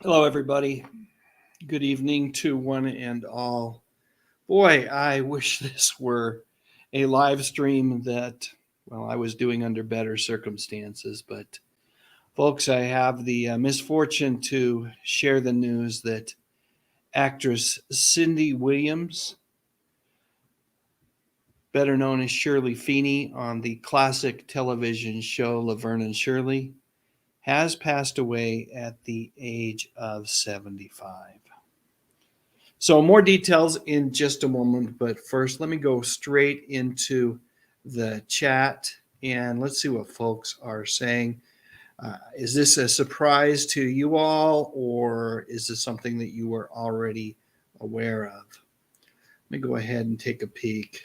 Hello, everybody. Good evening to one and all. Boy, I wish this were a live stream that, well, I was doing under better circumstances. But, folks, I have the misfortune to share the news that actress Cindy Williams, better known as Shirley Feeney on the classic television show Laverne and Shirley, has passed away at the age of 75. So more details in just a moment, but first let me go straight into the chat and let's see what folks are saying. Is this a surprise to you all, or is this something that you were already aware of? Let me go ahead and take a peek.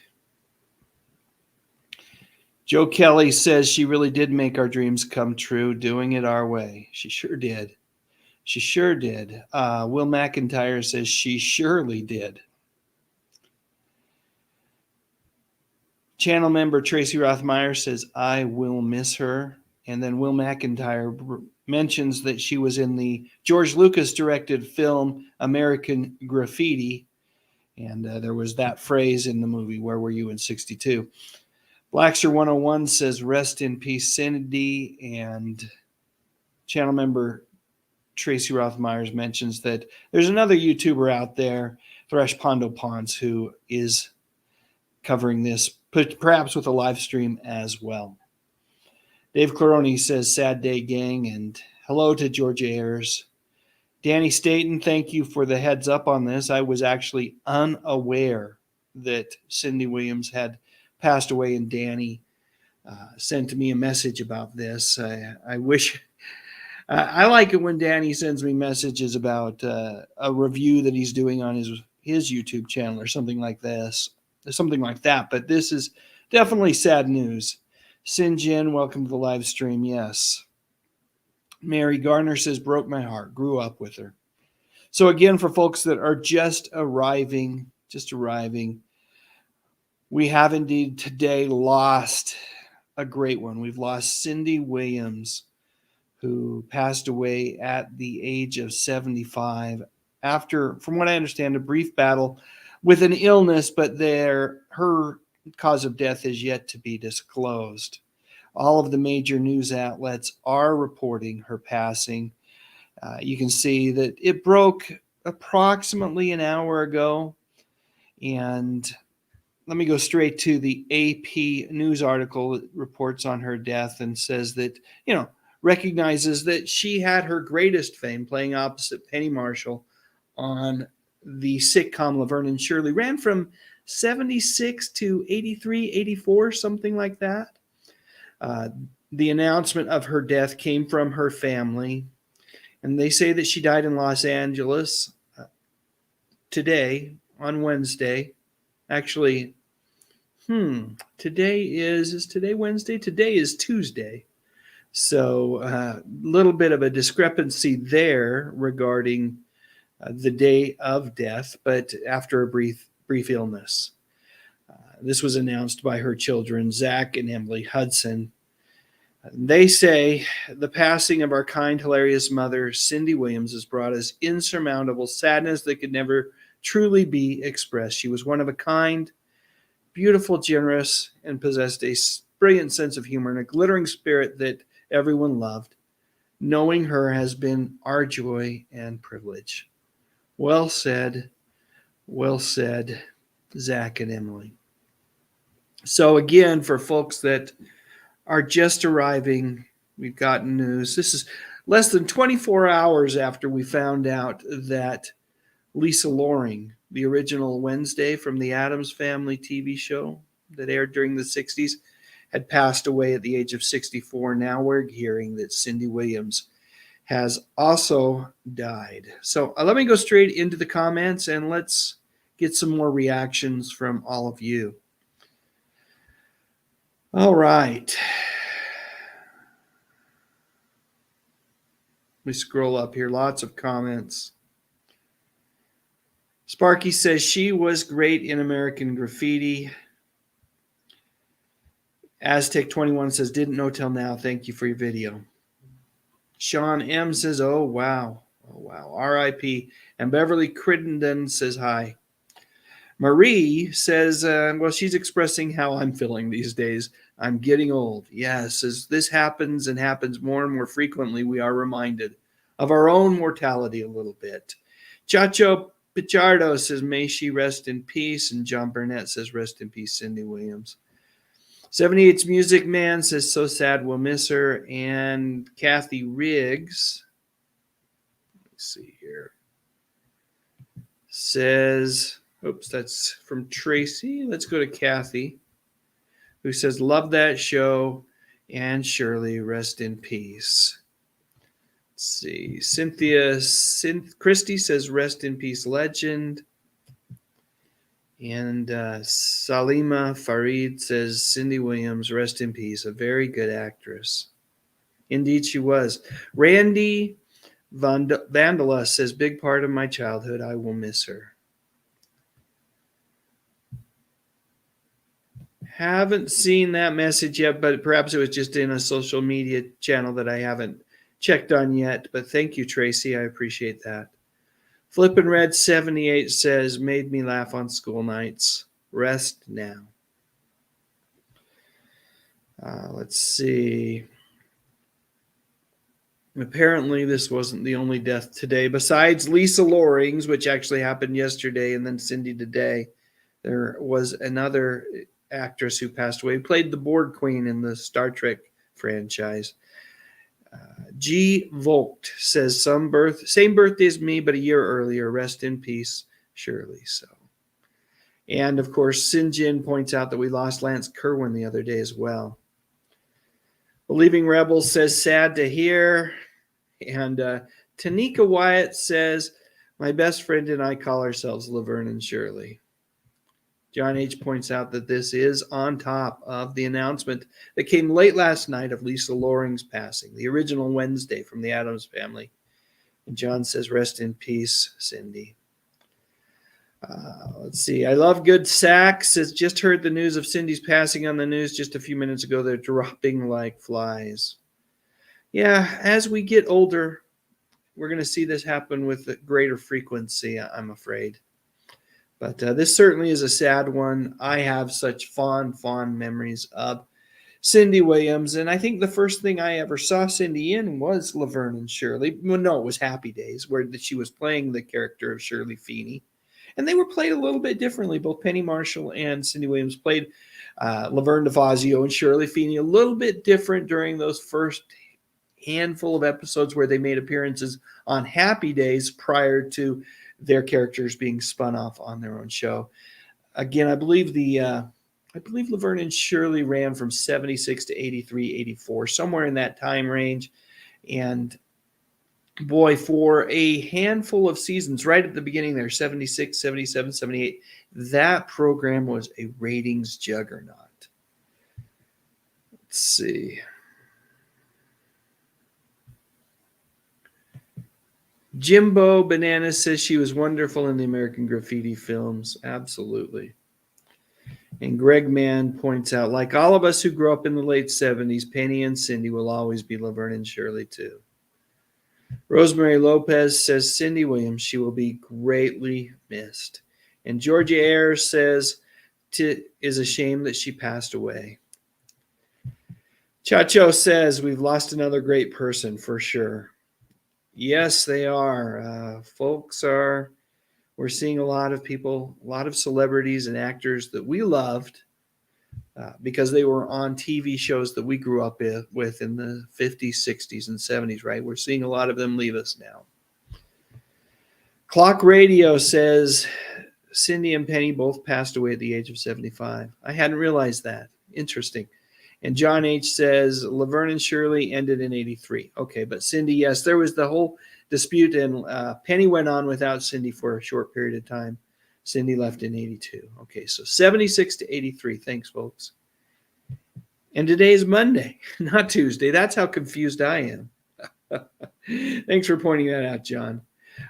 Joe Kelly says she really did make our dreams come true, doing it our way. She sure did. She sure did. Will McIntyre says she surely did. Channel member Tracy Rothmeyer says, I will miss her. And then Will McIntyre mentions that she was in the George Lucas directed film American Graffiti. And there was that phrase in the movie, Where Were You in 62? Blackster 101 says, rest in peace, Cindy. And channel member Tracy Rothmeyer mentions that there's another YouTuber out there, Thresh Pondo Ponds, who is covering this, perhaps with a live stream as well. Dave Claroni says, sad day, gang, and hello to George Ayers. Danny Staten, thank you for the heads up on this. I was actually unaware that Cindy Williams had passed away, and Danny sent me a message about this. I wish... I like it when Danny sends me messages about a review that he's doing on his YouTube channel or something like this, something like that. But this is definitely sad news. Sinjin, welcome to the live stream. Yes. Mary Garner says, broke my heart. Grew up with her. So again, for folks that are just arriving, we have indeed today lost a great one. We've lost Cindy Williams, who passed away at the age of 75 after, from what I understand, a brief battle with an illness, but her cause of death is yet to be disclosed. All of the major news outlets are reporting her passing. You can see that it broke approximately an hour ago. And let me go straight to the AP news article that reports on her death and says that, recognizes that she had her greatest fame playing opposite Penny Marshall on the sitcom Laverne and Shirley. Ran from 76 to 83, 84, something like that. The announcement of her death came from her family, and they say that she died in Los Angeles today, on Wednesday. Actually, today is today Wednesday? Today is Tuesday. So a little bit of a discrepancy there regarding the day of death, but after a brief illness. This was announced by her children, Zach and Emily Hudson. They say, the passing of our kind, hilarious mother, Cindy Williams, has brought us insurmountable sadness that could never truly be expressed. She was one of a kind, beautiful, generous, and possessed a brilliant sense of humor and a glittering spirit that everyone loved. Knowing her has been our joy and privilege. Well said, Zach and Emily. So again, for folks that are just arriving, we've gotten news. This is less than 24 hours after we found out that Lisa Loring, the original Wednesday from the Addams Family TV show that aired during the 60s, had passed away at the age of 64. Now we're hearing that Cindy Williams has also died. So let me go straight into the comments and let's get some more reactions from all of you. All right. Let me scroll up here. Lots of comments. Sparky says she was great in American Graffiti. Aztec 21 says, didn't know till now. Thank you for your video. Sean M says, oh, wow. Oh, wow. R.I.P. And Beverly Crittenden says hi. Marie says, well, she's expressing how I'm feeling these days. I'm getting old. Yes, as this happens and happens more and more frequently, we are reminded of our own mortality a little bit. Chacho Pichardo says, may she rest in peace. And John Burnett says, rest in peace, Cindy Williams. 78's Music Man says, so sad, we'll miss her. And Kathy Riggs, let's see here, says, oops, that's from Tracy. Let's go to Kathy, who says, love that show. And Shirley, rest in peace. Let's see. Christy says, rest in peace, legend. And Salima Farid says, Cindy Williams, rest in peace, a very good actress. Indeed, she was. Randy Vandala says, big part of my childhood. I will miss her. Haven't seen that message yet, but perhaps it was just in a social media channel that I haven't checked on yet. But thank you, Tracy. I appreciate that. Flippin' Red 78 says, made me laugh on school nights. Rest now. Let's see. Apparently, this wasn't the only death today. Besides Lisa Loring's, which actually happened yesterday, and then Cindy today, there was another actress who passed away, played the Borg Queen in the Star Trek franchise. G. Vogt says, same birthday as me, but a year earlier. Rest in peace, Shirley. So, and of course, Sinjin points out that we lost Lance Kerwin the other day as well. Believing Rebels says, sad to hear. And Tanika Wyatt says, my best friend and I call ourselves Laverne and Shirley. John H. points out that this is on top of the announcement that came late last night of Lisa Loring's passing, the original Wednesday from the Addams Family. And John says, rest in peace, Cindy. Let's see. I love good sax. Has just heard the news of Cindy's passing on the news just a few minutes ago. They're dropping like flies. Yeah, as we get older, we're going to see this happen with greater frequency, I'm afraid. But this certainly is a sad one. I have such fond memories of Cindy Williams. And I think the first thing I ever saw Cindy in was Laverne and Shirley. Well, no, it was Happy Days, where she was playing the character of Shirley Feeney. And they were played a little bit differently. Both Penny Marshall and Cindy Williams played Laverne DeFazio and Shirley Feeney a little bit different during those first handful of episodes where they made appearances on Happy Days prior to their characters being spun off on their own show. Again, I believe Laverne and Shirley ran from 76 to 83, 84, somewhere in that time range. And boy, for a handful of seasons, right at the beginning there, 76, 77, 78, that program was a ratings juggernaut. Let's see. Jimbo Banana says she was wonderful in the American Graffiti films. Absolutely. And Greg Mann points out, like all of us who grew up in the late 70s, Penny and Cindy will always be Laverne and Shirley too. Rosemary Lopez says, Cindy Williams, she will be greatly missed. And Georgia Ayers says, is a shame that she passed away. Chacho says, we've lost another great person for sure. Yes, they are. We're seeing a lot of people, a lot of celebrities and actors that we loved because they were on TV shows that we grew up with in the 50s, 60s, and 70s, right? We're seeing a lot of them leave us now. Clock Radio says Cindy and Penny both passed away at the age of 75. I hadn't realized that. Interesting. And John H. says Laverne and Shirley ended in 83. Okay, but Cindy, yes, there was the whole dispute, and Penny went on without Cindy for a short period of time. Cindy left in 82. Okay, so 76 to 83. Thanks, folks. And today is Monday, not Tuesday. That's how confused I am. Thanks for pointing that out, John.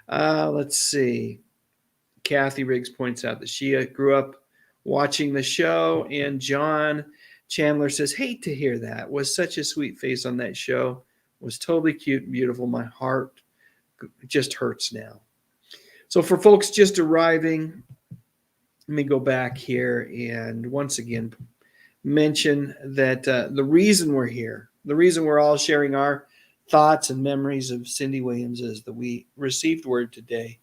Let's see. Kathy Riggs points out that she grew up watching the show, and John Chandler says, hate to hear that. Was such a sweet face on that show. Was totally cute and beautiful. My heart it just hurts now. So for folks just arriving, let me go back here and once again mention that the reason we're here, the reason we're all sharing our thoughts and memories of Cindy Williams is that we received word today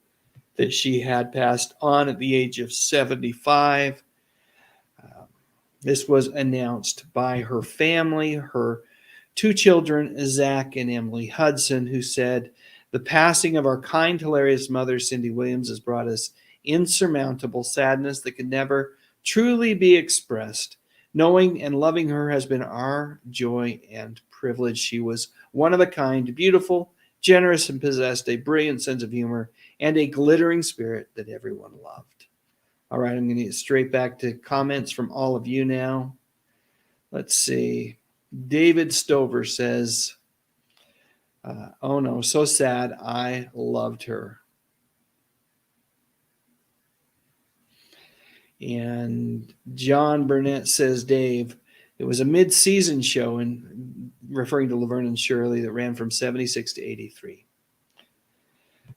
that she had passed on at the age of 75. This was announced by her family, her two children, Zach and Emily Hudson, who said, "The passing of our kind, hilarious mother, Cindy Williams, has brought us insurmountable sadness that can never truly be expressed. Knowing and loving her has been our joy and privilege. She was one of a kind, beautiful, generous, and possessed a brilliant sense of humor and a glittering spirit that everyone loved." All right, I'm going to get straight back to comments from all of you now. Let's see. David Stover says, "Oh no, so sad. I loved her." And John Burnett says, "Dave, it was a mid-season show," and referring to Laverne and Shirley, that ran from 76 to 83.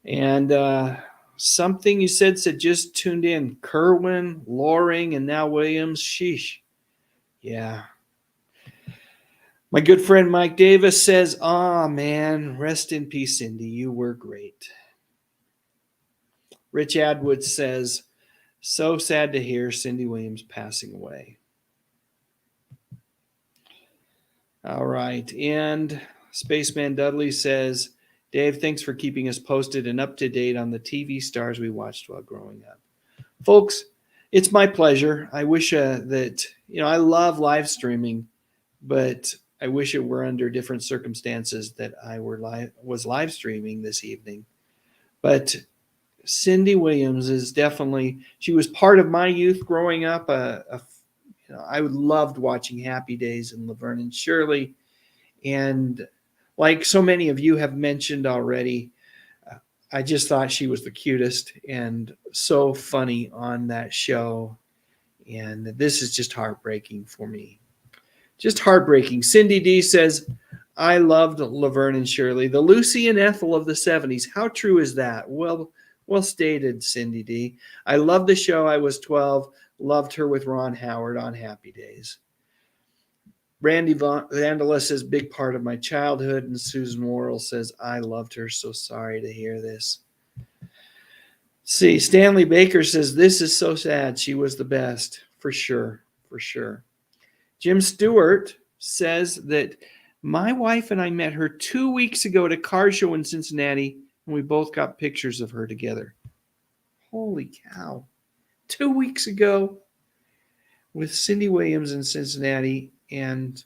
And something you said just tuned in. Kerwin, Loring, and now Williams. Sheesh. Yeah. My good friend Mike Davis says, "Ah, man, rest in peace, Cindy. You were great." Rich Adwood says, "So sad to hear Cindy Williams passing away." All right. And Spaceman Dudley says, "Dave, thanks for keeping us posted and up to date on the TV stars we watched while growing up." Folks, it's my pleasure. I wish that, I love live streaming, but I wish it were under different circumstances that I was live streaming this evening. But Cindy Williams is definitely, she was part of my youth growing up. I loved watching Happy Days and Laverne and Shirley. And like so many of you have mentioned already, I just thought she was the cutest and so funny on that show. And this is just heartbreaking for me. Just heartbreaking. Cindy D says, "I loved Laverne and Shirley, the Lucy and Ethel of the 70s. How true is that?" Well stated, Cindy D. "I loved the show. I was 12. Loved her with Ron Howard on Happy Days." Randy Vandala says, "Big part of my childhood." And Susan Worrell says, "I loved her. So sorry to hear this." See, Stanley Baker says, "This is so sad. She was the best." For sure. For sure. Jim Stewart says that my wife and I met her 2 weeks ago at a car show in Cincinnati, and we both got pictures of her together. Holy cow. 2 weeks ago with Cindy Williams in Cincinnati, and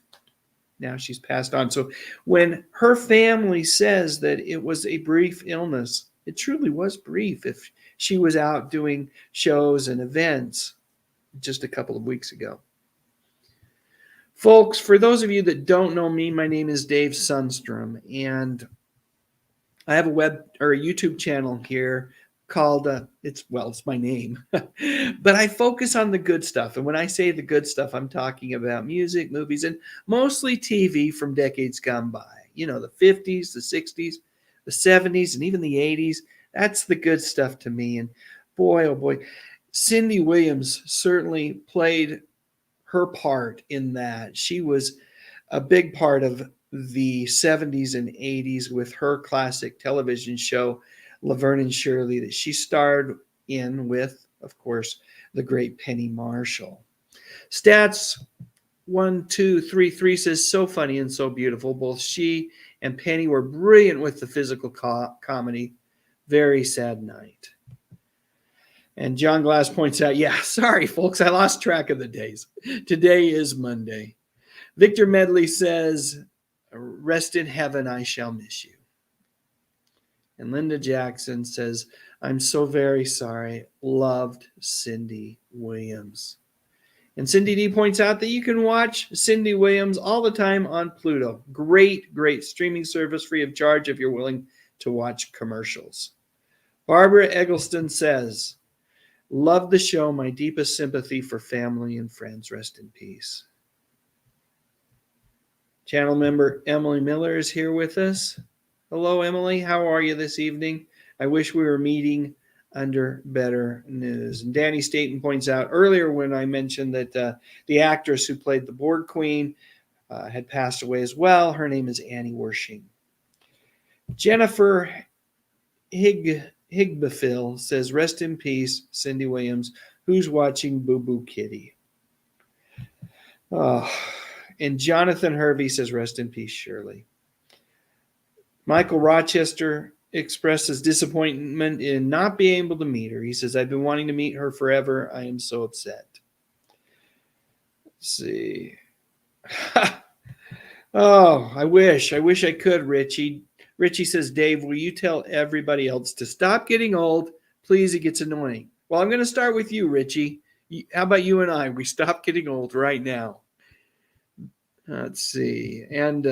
now she's passed on. So when her family says that it was a brief illness, it truly was brief if she was out doing shows and events just a couple of weeks ago. Folks, for those of you that don't know me, my name is Dave Sundstrom, and I have a YouTube channel here called, it's my name, but I focus on the good stuff. And when I say the good stuff, I'm talking about music, movies, and mostly TV from decades gone by. The 50s, the 60s, the 70s, and even the 80s. That's the good stuff to me. And boy, oh boy, Cindy Williams certainly played her part in that. She was a big part of the 70s and 80s with her classic television show, Laverne and Shirley, that she starred in with, of course, the great Penny Marshall. Stats 1233 says, "So funny and so beautiful. Both she and Penny were brilliant with the physical comedy. Very sad night." And John Glass points out, "Yeah, sorry, folks, I lost track of the days. Today is Monday." Victor Medley says, "Rest in heaven, I shall miss you." And Linda Jackson says, "I'm so very sorry. Loved Cindy Williams." And Cindy D points out that you can watch Cindy Williams all the time on Pluto. Great, great streaming service, free of charge if you're willing to watch commercials. Barbara Eggleston says, "Love the show. My deepest sympathy for family and friends. Rest in peace." Channel member Emily Miller is here with us. Hello, Emily. How are you this evening? I wish we were meeting under better news. And Danny Staten points out earlier when I mentioned that the actress who played the board queen had passed away as well. Her name is Annie Wershing. Jennifer Higbefill says, "Rest in peace, Cindy Williams. Who's watching Boo Boo Kitty?" Oh, and Jonathan Hervey says, "Rest in peace, Shirley." Michael Rochester expresses disappointment in not being able to meet her. He says, "I've been wanting to meet her forever. I am so upset." Let's see. Oh, I wish I could, Richie. Richie says, "Dave, will you tell everybody else to stop getting old? Please, it gets annoying." Well, I'm going to start with you, Richie. How about you and I? We stop getting old right now. Let's see. And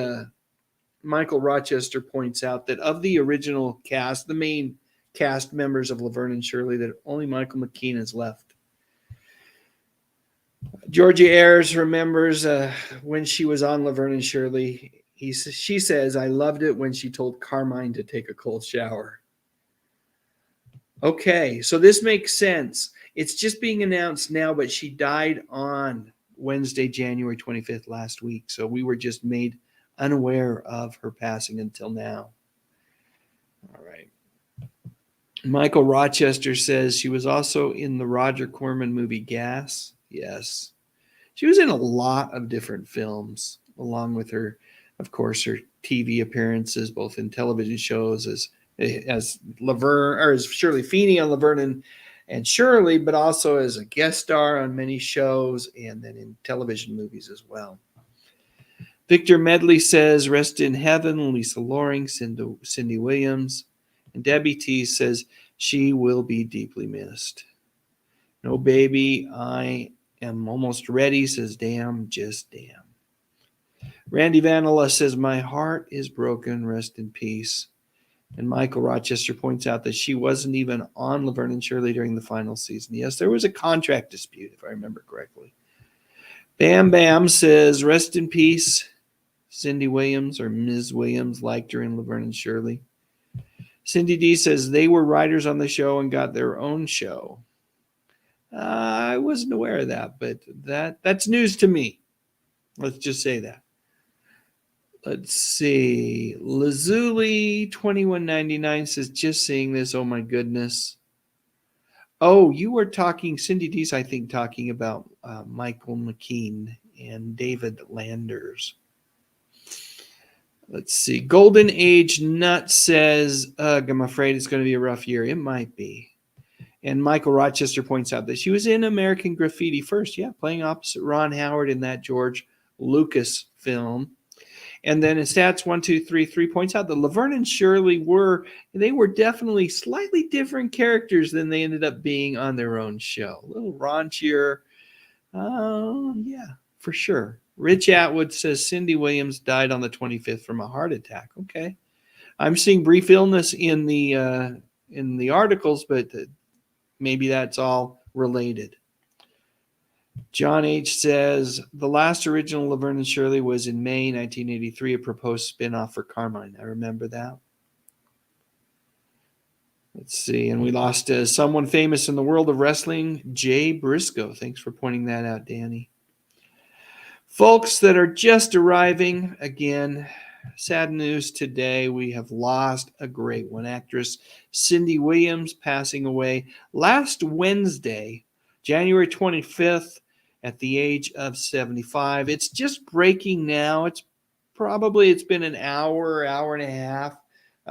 Michael Rochester points out that of the original cast, the main cast members of Laverne and Shirley, that only Michael McKean is left. Georgia Ayers remembers when she was on Laverne and Shirley. She says, "I loved it when she told Carmine to take a cold shower." Okay, so this makes sense. It's just being announced now, but she died on Wednesday, January 25th last week. So we were just made unaware of her passing until now. All right. Michael Rochester says she was also in the Roger Corman movie Gas. Yes. She was in a lot of different films, along with her, of course, her TV appearances, both in television shows as Laverne, or as Shirley Feeney on Laverne and Shirley, but also as a guest star on many shows and then in television movies as well. Victor Medley says, "Rest in heaven, Lisa Loring, Cindy Williams." And Debbie T says, "She will be deeply missed." No, baby, I am almost ready, says Damn, just damn. Randy Vanilla says, "My heart is broken, rest in peace." And Michael Rochester points out that she wasn't even on Laverne and Shirley during the final season. Yes, there was a contract dispute, if I remember correctly. Bam Bam says, "Rest in peace, Cindy Williams," or Ms. Williams, liked her in Laverne and Shirley. Cindy D says, "They were writers on the show and got their own show." I wasn't aware of that, but that's news to me. Let's just say that. Let's see. Lazuli 2199 says, "Just seeing this, oh my goodness." Oh, you were talking, Cindy D's, I think, talking about Michael McKean and David Landers. Let's see. Golden Age Nut says, "Ugh, I'm afraid it's going to be a rough year." It might be. And Michael Rochester points out that she was in American Graffiti first. Yeah, playing opposite Ron Howard in that George Lucas film. And then in Stats 1233 points out that Laverne and Shirley were definitely slightly different characters than they ended up being on their own show. A little raunchier. Yeah, for sure. Rich Atwood says Cindy Williams died on the 25th from a heart attack. Okay. I'm seeing brief illness in the articles, but maybe that's all related. John H. says, "The last original Laverne and Shirley was in May 1983, a proposed spinoff for Carmine." I remember that. Let's see. And we lost someone famous in the world of wrestling, Jay Briscoe. Thanks for pointing that out, Danny. Folks that are just arriving, again, sad news today. We have lost a great one. Actress Cindy Williams passing away last Wednesday, January 25th, at the age of 75. It's just breaking now. It's been an hour and a half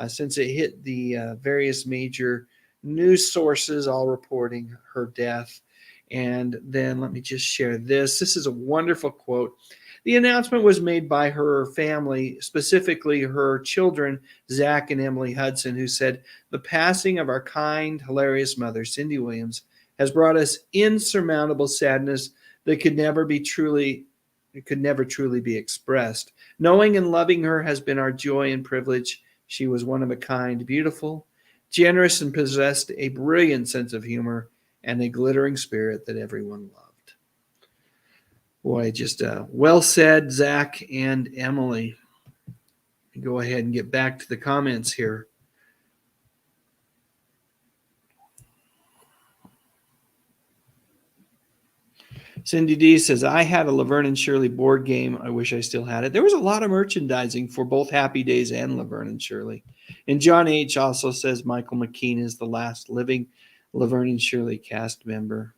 since it hit the various major news sources, all reporting her death. And then let me just share this. This is a wonderful quote. The announcement was made by her family, specifically her children, Zach and Emily Hudson, who said, "The passing of our kind, hilarious mother, Cindy Williams, has brought us insurmountable sadness that could never truly be expressed. Knowing and loving her has been our joy and privilege. She was one of a kind, beautiful, generous, and possessed a brilliant sense of humor and a glittering spirit that everyone loved." Boy, just well said, Zach and Emily. go ahead and get back to the comments here. Cindy D says, I had a Laverne and Shirley board game. I wish I still had it. There was a lot of merchandising for both Happy Days and Laverne and Shirley. And John H. also says Michael McKean is the last living Laverne and Shirley cast member.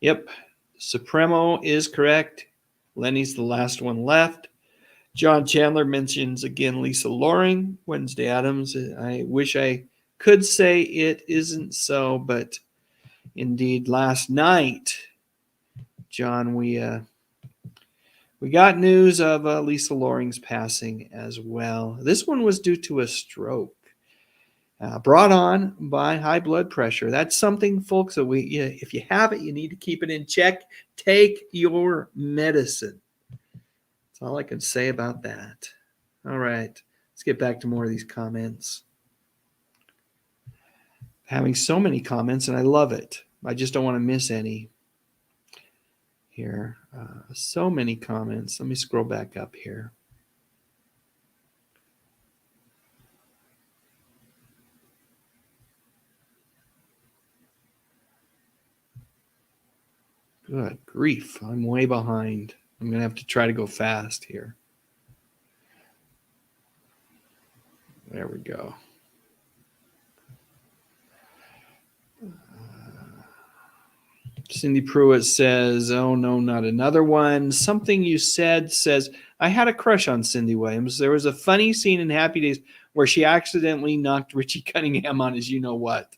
Yep, Supremo is correct. Lenny's the last one left. John Chandler mentions again Lisa Loring, Wednesday Addams. I wish I could say it isn't so, but indeed, last night, John, we got news of Lisa Loring's passing as well. This one was due to a stroke brought on by high blood pressure. That's something, folks, that if you have it, you need to keep it in check. Take your medicine. That's all I can say about that. All right, let's get back to more of these comments. Having so many comments, and I love it. I just don't want to miss any here. So many comments. Let me scroll back up here. Good grief. I'm way behind. I'm going to have to try to go fast here. There we go. Cindy Pruitt says, oh no, not another one. Something you said says, I had a crush on Cindy Williams. There was a funny scene in Happy Days where she accidentally knocked Richie Cunningham on his you-know-what.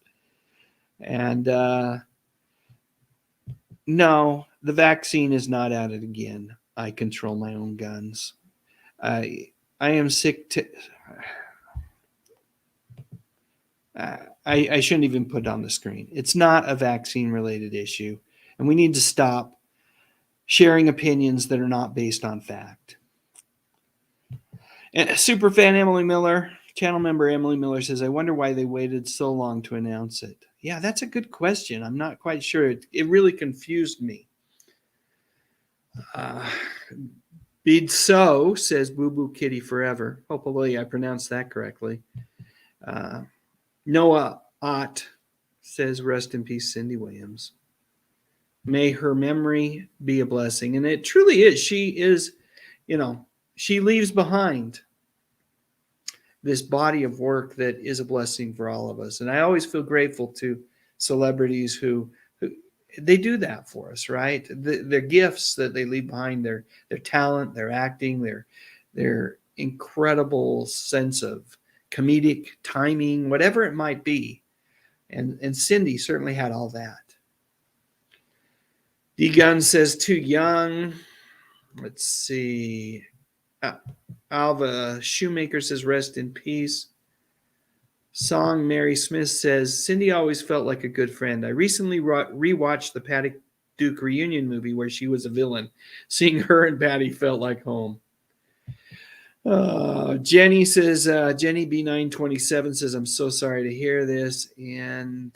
And no, the vaccine is not at it again. I control my own guns. I am sick to... I shouldn't even put it on the screen. It's not a vaccine-related issue, and we need to stop sharing opinions that are not based on fact. And superfan Emily Miller, channel member Emily Miller says, I wonder why they waited so long to announce it. Yeah, that's a good question. I'm not quite sure. It really confused me. Bid So says, Boo Boo Kitty Forever. Hopefully I pronounced that correctly. Noah Ott says, rest in peace, Cindy Williams. May her memory be a blessing. And it truly is. She is, she leaves behind this body of work that is a blessing for all of us. And I always feel grateful to celebrities who they do that for us, right? Their gifts that they leave behind, their talent, their acting, their incredible sense of comedic timing, whatever it might be. And Cindy certainly had all that. D Gunn says, too young. Let's see. Alva Shoemaker says, rest in peace. Song Mary Smith says, Cindy always felt like a good friend. I recently rewatched the Patty Duke reunion movie where she was a villain. Seeing her and Patty felt like home. Jenny says, Jenny B927 says, I'm so sorry to hear this. And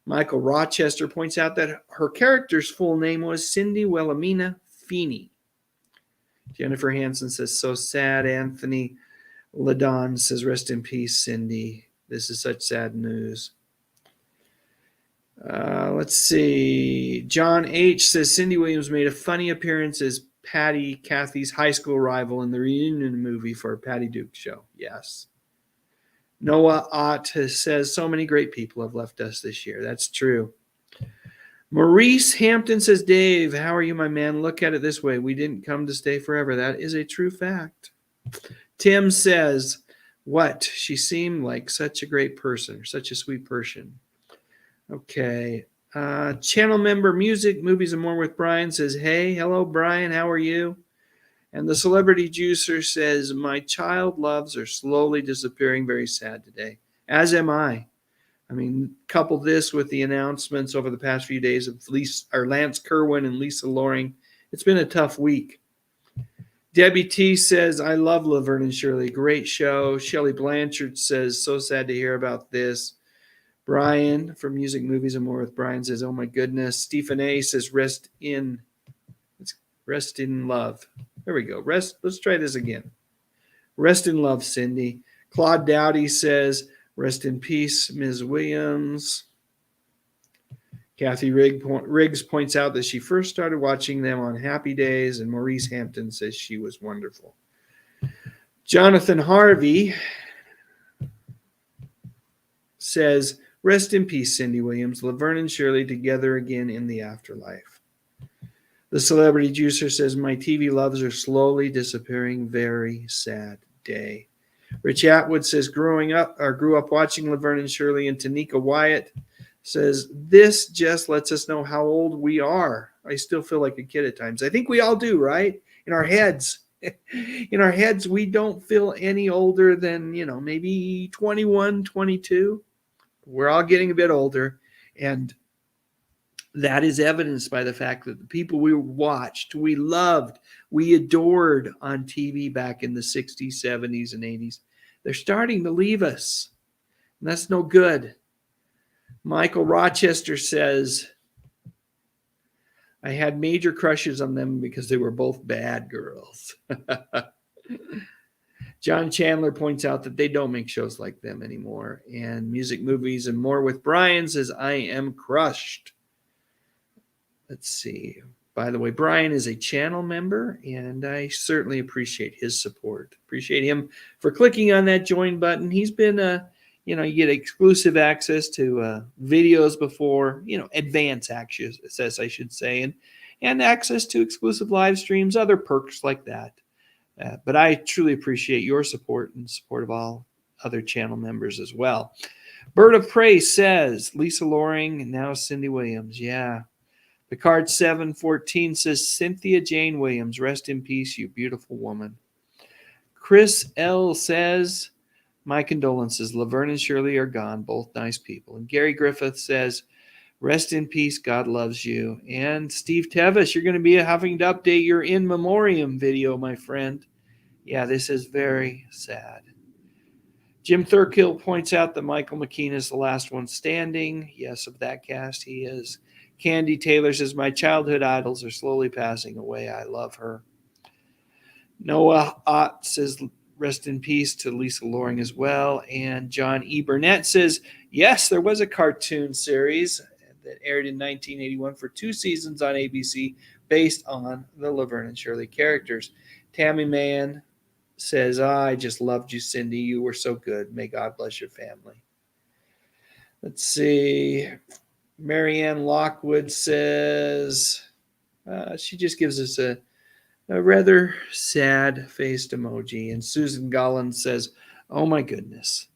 Michael Rochester points out that her character's full name was Cindy Wilhelmina Feeney. Jennifer Hansen says, so sad. Anthony Ladon says, rest in peace, Cindy. This is such sad news. Let's see. John H. says, Cindy Williams made a funny appearance as Patty, Kathy's high school rival in the reunion movie for Patty Duke show. Yes. Noah Ott says, so many great people have left us this year. That's true. Maurice Hampton says, Dave, how are you, my man? Look at it this way. We didn't come to stay forever. That is a true fact. Tim says, what? She seemed like such a great person, such a sweet person. Okay. Channel member Music, Movies and More with Brian says, hey, hello, Brian. How are you? And the Celebrity Juicer says, my child loves are slowly disappearing. Very sad today. As am I. I mean, couple this with the announcements over the past few days of Lance Kerwin and Lisa Loring. It's been a tough week. Debbie T says, I love Laverne and Shirley. Great show. Shelley Blanchard says, so sad to hear about this. Brian from Music, Movies, and More with Brian says, oh my goodness. Stephen A says, rest in love. There we go. Let's try this again. Rest in love, Cindy. Claude Dowdy says, rest in peace, Ms. Williams. Kathy Riggs points out that she first started watching them on Happy Days, and Maurice Hampton says she was wonderful. Jonathan Harvey says, rest in peace, Cindy Williams. Laverne and Shirley together again in the afterlife. The Celebrity Juicer says, my TV loves are slowly disappearing. Very sad day. Rich Atwood says, grew up watching Laverne and Shirley. And Tanika Wyatt says, this just lets us know how old we are. I still feel like a kid at times. I think we all do, right? In our heads. In our heads, we don't feel any older than, maybe 21, 22. We're all getting a bit older. And that is evidenced by the fact that the people we watched, we loved, we adored on TV back in the 60s, 70s, and 80s, they're starting to leave us. And that's no good. Michael Rochester says, I had major crushes on them because they were both bad girls. John Chandler points out that they don't make shows like them anymore. And Music, Movies, and More with Brian says, I am crushed. Let's see. By the way, Brian is a channel member, and I certainly appreciate his support. Appreciate him for clicking on that join button. He's been you get exclusive access to videos before, advance access, I should say, and access to exclusive live streams, other perks like that. But I truly appreciate your support and support of all other channel members as well. Bird of Prey says, Lisa Loring and now Cindy Williams. Yeah. Picard 714 says, Cynthia Jane Williams, rest in peace, you beautiful woman. Chris L says, my condolences. Laverne and Shirley are gone, both nice people. And Gary Griffith says, rest in peace, God loves you. And Steve Tevis, you're going to be having to update your in memoriam video, my friend. Yeah, this is very sad. Jim Thurkill points out that Michael McKean is the last one standing. Yes, of that cast, he is. Candy Taylor says, my childhood idols are slowly passing away. I love her. Noah Ott says, rest in peace to Lisa Loring as well. And John E. Burnett says, yes, there was a cartoon series that aired in 1981 for 2 seasons on ABC based on the Laverne and Shirley characters. Tammy Mann says, I just loved you, Cindy. You were so good. May God bless your family. Let's see. Marianne Lockwood says, she just gives us a rather sad-faced emoji. And Susan Golland says, oh my goodness.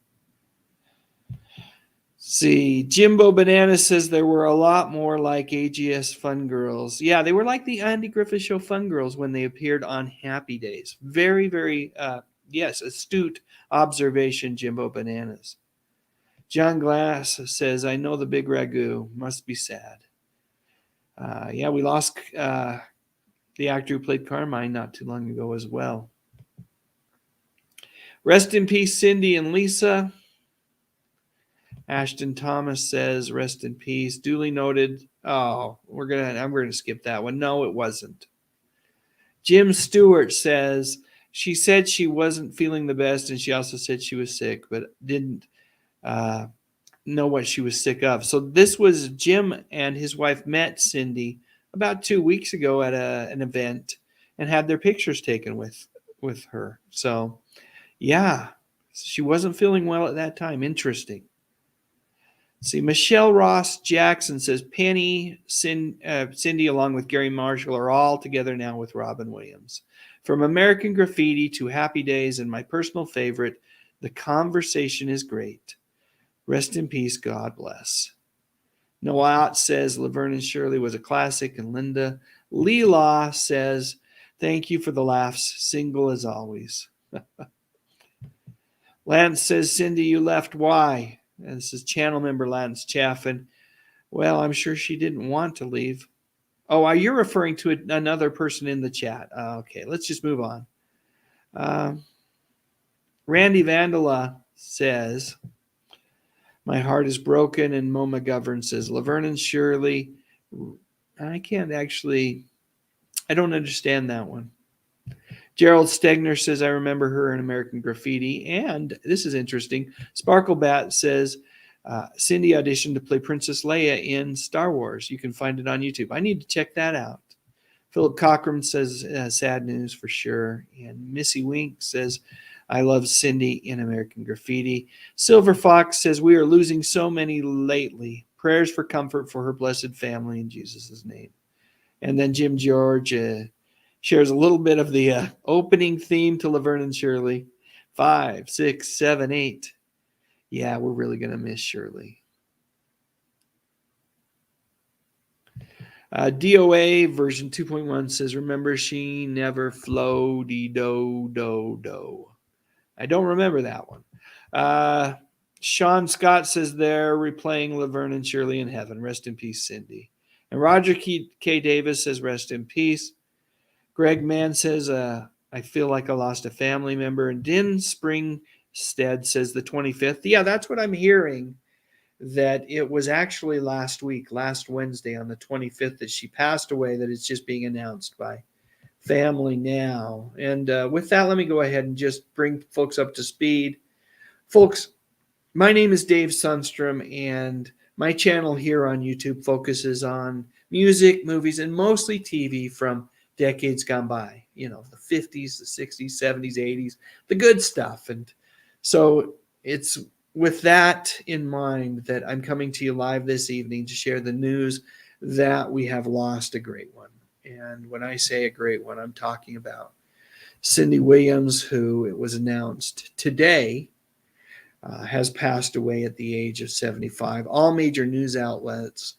See, Jimbo Banana says there were a lot more like AGS Fun Girls. Yeah, they were like the Andy Griffith Show Fun Girls when they appeared on Happy Days. Very, very, yes, astute observation, Jimbo Bananas. John Glass says, I know the big ragu. Must be sad. Yeah, we lost the actor who played Carmine not too long ago as well. Rest in peace, Cindy and Lisa. Ashton Thomas says, rest in peace. Duly noted. Oh, I'm gonna skip that one. No, it wasn't. Jim Stewart says, she said she wasn't feeling the best, and she also said she was sick, but didn't know what she was sick of. So this was Jim and his wife met Cindy about 2 weeks ago at an event and had their pictures taken with her. So yeah, she wasn't feeling well at that time. Interesting. See, Michelle Ross Jackson says Penny, Cindy, along with Gary Marshall, are all together now with Robin Williams. From American Graffiti to Happy Days and my personal favorite, The Conversation is Great. Rest in peace, God bless. Noah Ott says Laverne and Shirley was a classic, and Linda Leela says, thank you for the laughs, single as always. Lance says, Cindy, you left. Why? And this is channel member Lance Chaffin. Well, I'm sure she didn't want to leave. Oh, you're referring to another person in the chat. Okay, let's just move on. Randy Vandala says, my heart is broken. And Mo McGovern says, Laverne and Shirley. I don't understand that one. Gerald Stegner says, I remember her in American Graffiti. And this is interesting. Sparklebat says, Cindy auditioned to play Princess Leia in Star Wars. You can find it on YouTube. I need to check that out. Philip Cochran says, sad news for sure. And Missy Wink says, I love Cindy in American Graffiti. Silver Fox says, we are losing so many lately. Prayers for comfort for her blessed family in Jesus' name. And then Jim George shares a little bit of the opening theme to Laverne and Shirley. 5, 6, 7, 8. Yeah, we're really going to miss Shirley. DOA version 2.1 says, remember she never flow-de-do-do-do. I don't remember that one. Sean Scott says they're replaying Laverne and Shirley in heaven. Rest in peace, Cindy. And Roger K. Davis says, rest in peace. Greg Mann says, I feel like I lost a family member. And Din Springstead says the 25th. Yeah, that's what I'm hearing, that it was actually last Wednesday on the 25th that she passed away, that it's just being announced by family now. And with that, let me go ahead and just bring folks up to speed. Folks, my name is Dave Sundstrom, and my channel here on YouTube focuses on music, movies, and mostly TV from decades gone by. You know, the 50s, the 60s, 70s, 80s, the good stuff. And so it's with that in mind that I'm coming to you live this evening to share the news that we have lost a great one. And when I say a great one, I'm talking about Cindy Williams, who, it was announced today, has passed away at the age of 75. All major news outlets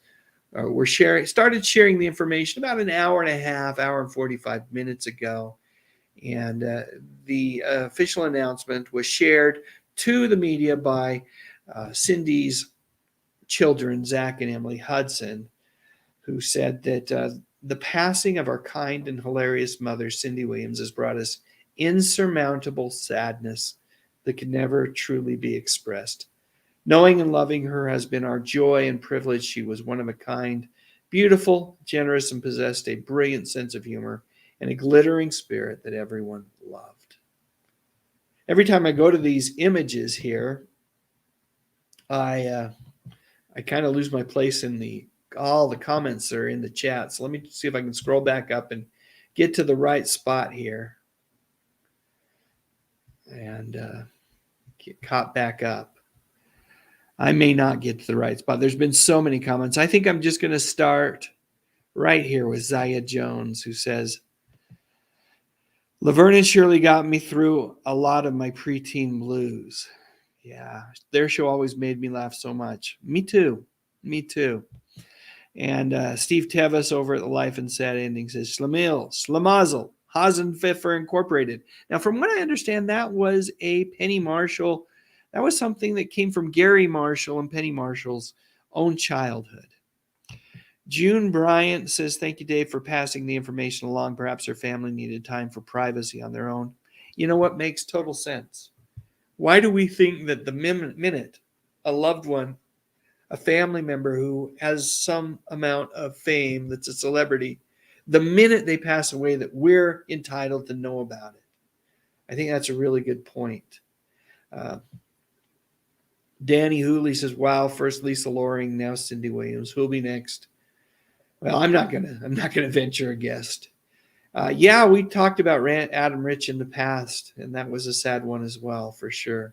started sharing the information about an hour and a half, hour and 45 minutes ago. And the official announcement was shared to the media by Cindy's children, Zach and Emily Hudson, who said that the passing of our kind and hilarious mother, Cindy Williams, has brought us insurmountable sadness that can never truly be expressed. Knowing and loving her has been our joy and privilege. She was one of a kind, beautiful, generous, and possessed a brilliant sense of humor and a glittering spirit that everyone loved. Every time I go to these images here, I kind of lose my place in all the comments are in the chat. So let me see if I can scroll back up and get to the right spot here and get caught back up. I may not get to the right spot. There's been so many comments. I think I'm just going to start right here with Zaya Jones, who says, Laverne and Shirley got me through a lot of my preteen blues. Yeah, their show always made me laugh so much. Me too. Me too. And Steve Tevis over at the Life and Sad Ending says, Schlamil, Schlamazel, Hasenpfeffer Incorporated. Now, from what I understand, that was a Penny Marshall. That was something that came from Gary Marshall and Penny Marshall's own childhood. June Bryant says, thank you, Dave, for passing the information along. Perhaps her family needed time for privacy on their own. You know what makes total sense? Why do we think that the minute a loved one, a family member who has some amount of fame, that's a celebrity, the minute they pass away, that we're entitled to know about it? I think that's a really good point. Danny Hooley says, wow, first Lisa Loring, now Cindy Williams. Who'll be next? Well, I'm not gonna venture a guess. Yeah, we talked about Adam Rich in the past, and that was a sad one as well, for sure.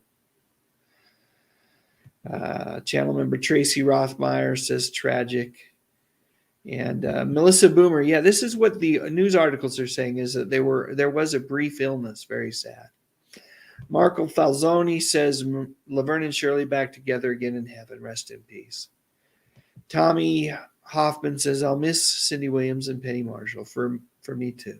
Channel member Tracy Rothmeyer says tragic. And Melissa Boomer, yeah, this is what the news articles are saying, is that there was a brief illness, very sad. Marco Falzoni says Laverne and Shirley back together again in heaven, rest in peace. Tommy Hoffman says, I'll miss Cindy Williams and Penny Marshall. For me too.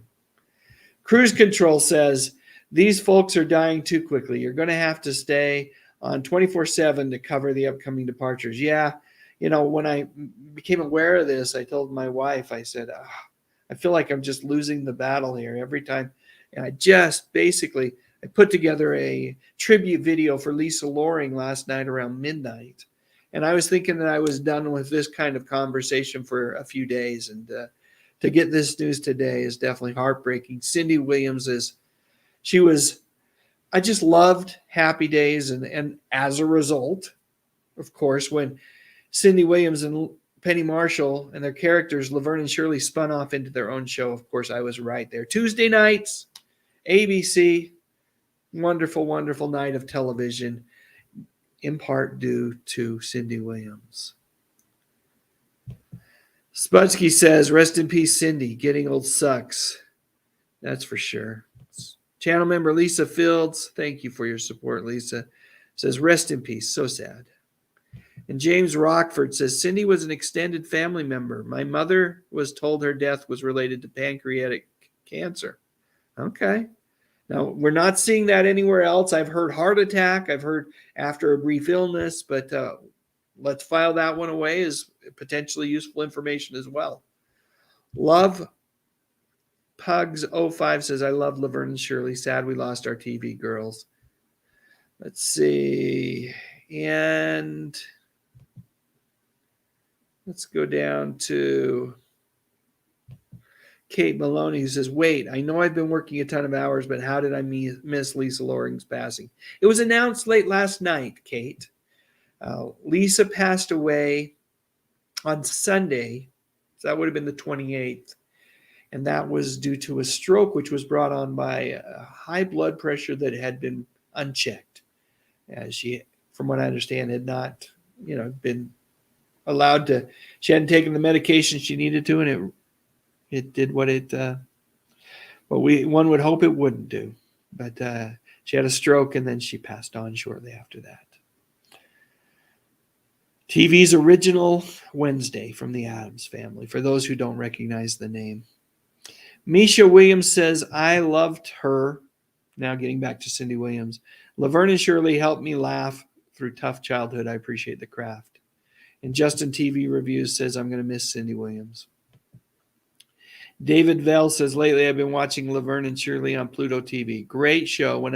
Cruise Control says, these folks are dying too quickly. You're going to have to stay on 24/7 to cover the upcoming departures. Yeah, you know, when I became aware of this, I told my wife, I said, I feel like I'm just losing the battle here every time. And I put together a tribute video for Lisa Loring last night around midnight. And I was thinking that I was done with this kind of conversation for a few days. And to get this news today is definitely heartbreaking. Cindy Williams is I just loved Happy Days, and as a result, of course, when Cindy Williams and Penny Marshall and their characters, Laverne and Shirley, spun off into their own show, of course, I was right there. Tuesday nights, ABC, wonderful, wonderful night of television, in part due to Cindy Williams. Spudsky says, rest in peace, Cindy. Getting old sucks. That's for sure. Channel member Lisa Fields, thank you for your support, Lisa, says, rest in peace. So sad. And James Rockford says, Cindy was an extended family member. My mother was told her death was related to pancreatic cancer. Okay. Now, we're not seeing that anywhere else. I've heard heart attack. I've heard after a brief illness, but let's file that one away as potentially useful information as well. Love Pugs 05 says, I love Laverne and Shirley. Sad we lost our TV girls. Let's see. And let's go down to Kate Maloney, who says, wait, I know I've been working a ton of hours, but how did I miss Lisa Loring's passing? It was announced late last night, Kate. Lisa passed away on Sunday. So that would have been the 28th. And that was due to a stroke, which was brought on by high blood pressure that had been unchecked. She, from what I understand, had not, been allowed to. She hadn't taken the medication she needed to, and it did what one would hope it wouldn't do. But she had a stroke, and then she passed on shortly after that. TV's original Wednesday from the Addams Family, for those who don't recognize the name. Misha Williams says, I loved her. Now getting back to Cindy Williams. Laverne and Shirley helped me laugh through tough childhood. I appreciate the craft. And Justin TV Reviews says, I'm going to miss Cindy Williams. David Vell says, lately I've been watching Laverne and Shirley on Pluto TV. Great show. When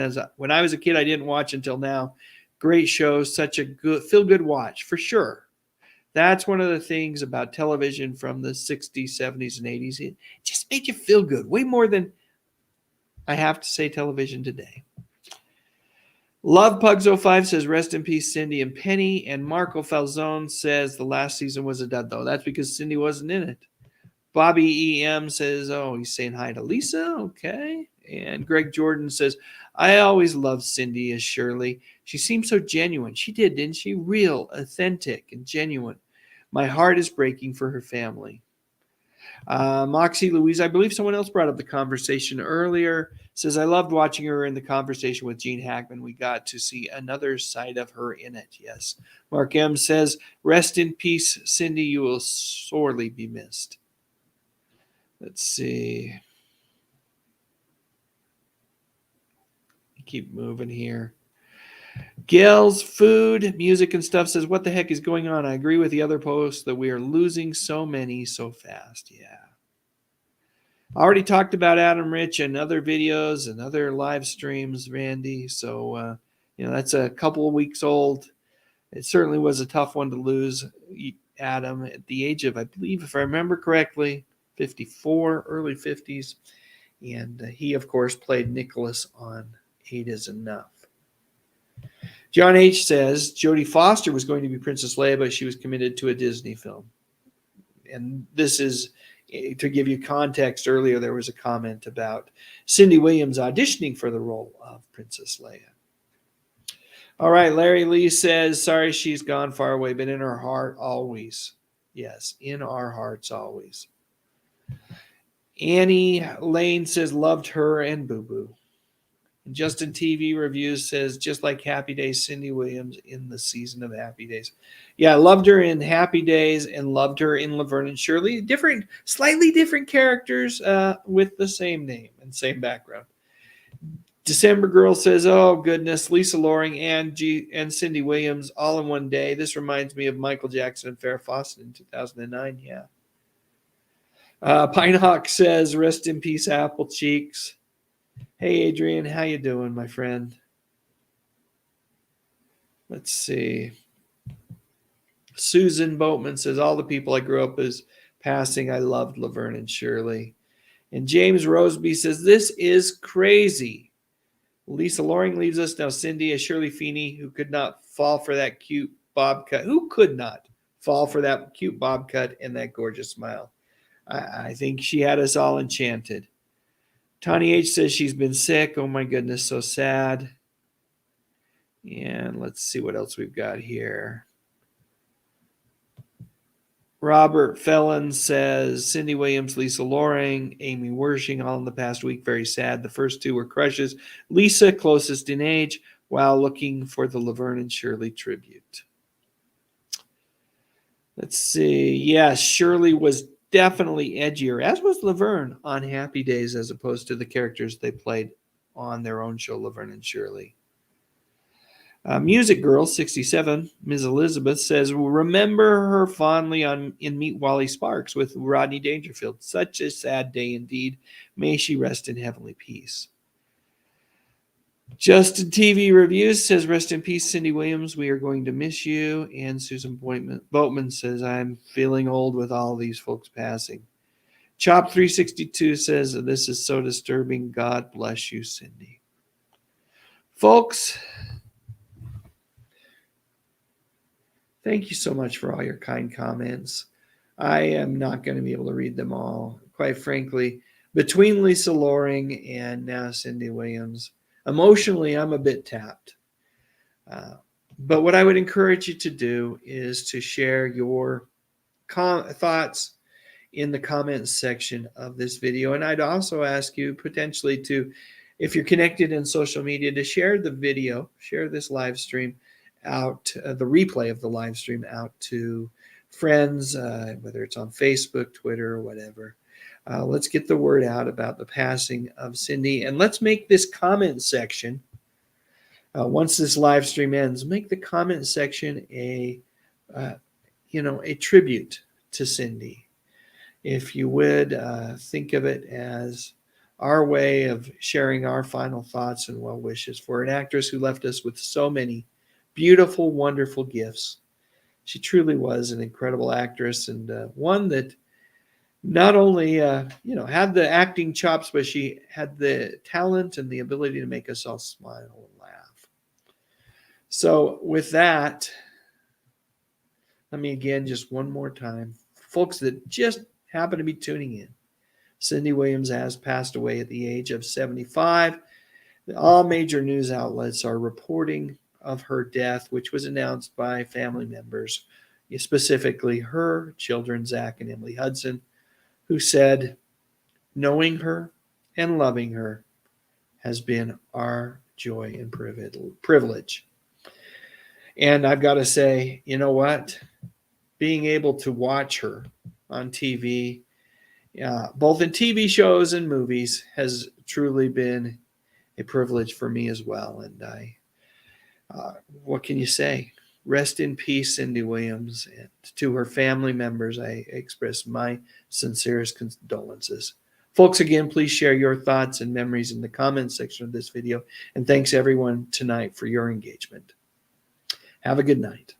I was a kid, I didn't watch until now. Great show. Such a good, feel-good watch, for sure. That's one of the things about television from the 60s, 70s, and 80s. It just made you feel good. Way more than, I have to say, television today. Love Pugs 05 says, rest in peace, Cindy and Penny. And Marco Falzone says, the last season was a dud, though. That's because Cindy wasn't in it. Bobby EM says, oh, he's saying hi to Lisa. Okay. And Greg Jordan says, I always loved Cindy as Shirley. She seemed so genuine. She did, didn't she? Real, authentic, and genuine. My heart is breaking for her family. Moxie Louise, I believe someone else brought up the conversation earlier, says, I loved watching her in the conversation with Gene Hackman. We got to see another side of her in it. Yes. Mark M says, rest in peace, Cindy. You will sorely be missed. Let's see. Keep moving here. Gail's Food, Music, and Stuff says, what the heck is going on? I agree with the other posts that we are losing so many so fast. Yeah. I already talked about Adam Rich and other videos and other live streams, Randy. So, that's a couple of weeks old. It certainly was a tough one to lose Adam at the age of, I believe, if I remember correctly, 54, early 50s. And he, of course, played Nicholas on 8 is Enough. John H. says, Jodie Foster was going to be Princess Leia, but she was committed to a Disney film. And this is, to give you context, earlier there was a comment about Cindy Williams auditioning for the role of Princess Leia. All right, Larry Lee says, sorry she's gone far away, but in her heart always. Yes, in our hearts always. Annie Lane says, loved her and Boo Boo. And Justin TV Reviews says, just like Happy Days, Cindy Williams in the season of Happy Days. Yeah, loved her in Happy Days and loved her in Laverne and Shirley. Slightly different characters with the same name and same background. December Girl says, oh, goodness, Lisa Loring and Cindy Williams all in one day. This reminds me of Michael Jackson and Farrah Fawcett in 2009. Yeah. Pinehawk says, rest in peace, Apple Cheeks. Hey, Adrian, how you doing, my friend? Let's see. Susan Boatman says, all the people I grew up as passing, I loved Laverne and Shirley. And James Roseby says, this is crazy. Lisa Loring leaves us. Now Cindy as Shirley Feeney, who could not fall for that cute bob cut. Who could not fall for that cute bob cut and that gorgeous smile? I think she had us all enchanted. Tawny H says she's been sick. Oh my goodness, so sad. And let's see what else we've got here. Robert Felon says Cindy Williams, Lisa Loring, Amy Wershing, all in the past week. Very sad. The first two were crushes. Lisa, closest in age, while looking for the Laverne and Shirley tribute. Let's see. Yes, Shirley was definitely edgier, as was Laverne on Happy Days, as opposed to the characters they played on their own show, Laverne and Shirley. Music Girl 67, Ms. Elizabeth says, remember her fondly in Meet Wally Sparks with Rodney Dangerfield. Such a sad day indeed. May she rest in heavenly peace. Justin TV Reviews says, rest in peace, Cindy Williams. We are going to miss you. And Susan Boatman says, I'm feeling old with all these folks passing. Chop 362 says, this is so disturbing. God bless you, Cindy. Folks, thank you so much for all your kind comments. I am not going to be able to read them all. Quite frankly, between Lisa Loring and now Cindy Williams, emotionally, I'm a bit tapped. But what I would encourage you to do is to share your thoughts in the comments section of this video. And I'd also ask you potentially to, if you're connected in social media, to share the video, share this live stream out, the replay of the live stream out to friends, whether it's on Facebook, Twitter, or whatever. Let's get the word out about the passing of Cindy, and let's make this comment section, once this live stream ends, make the comment section a tribute to Cindy. If you would, think of it as our way of sharing our final thoughts and well wishes for an actress who left us with so many beautiful, wonderful gifts. She truly was an incredible actress, and one that not only had the acting chops, but she had the talent and the ability to make us all smile and laugh. So with that, let me again, just one more time, folks that just happen to be tuning in, Cindy Williams has passed away at the age of 75. All major news outlets are reporting of her death, which was announced by family members, specifically her children, Zach and Emily Hudson, who said, knowing her and loving her has been our joy and privilege. And I've got to say, you know what? Being able to watch her on TV, both in TV shows and movies, has truly been a privilege for me as well. And what can you say? Rest in peace, Cindy Williams. And to her family members, I express my sincerest condolences. Folks, again, please share your thoughts and memories in the comments section of this video. And thanks everyone tonight for your engagement. Have a good night.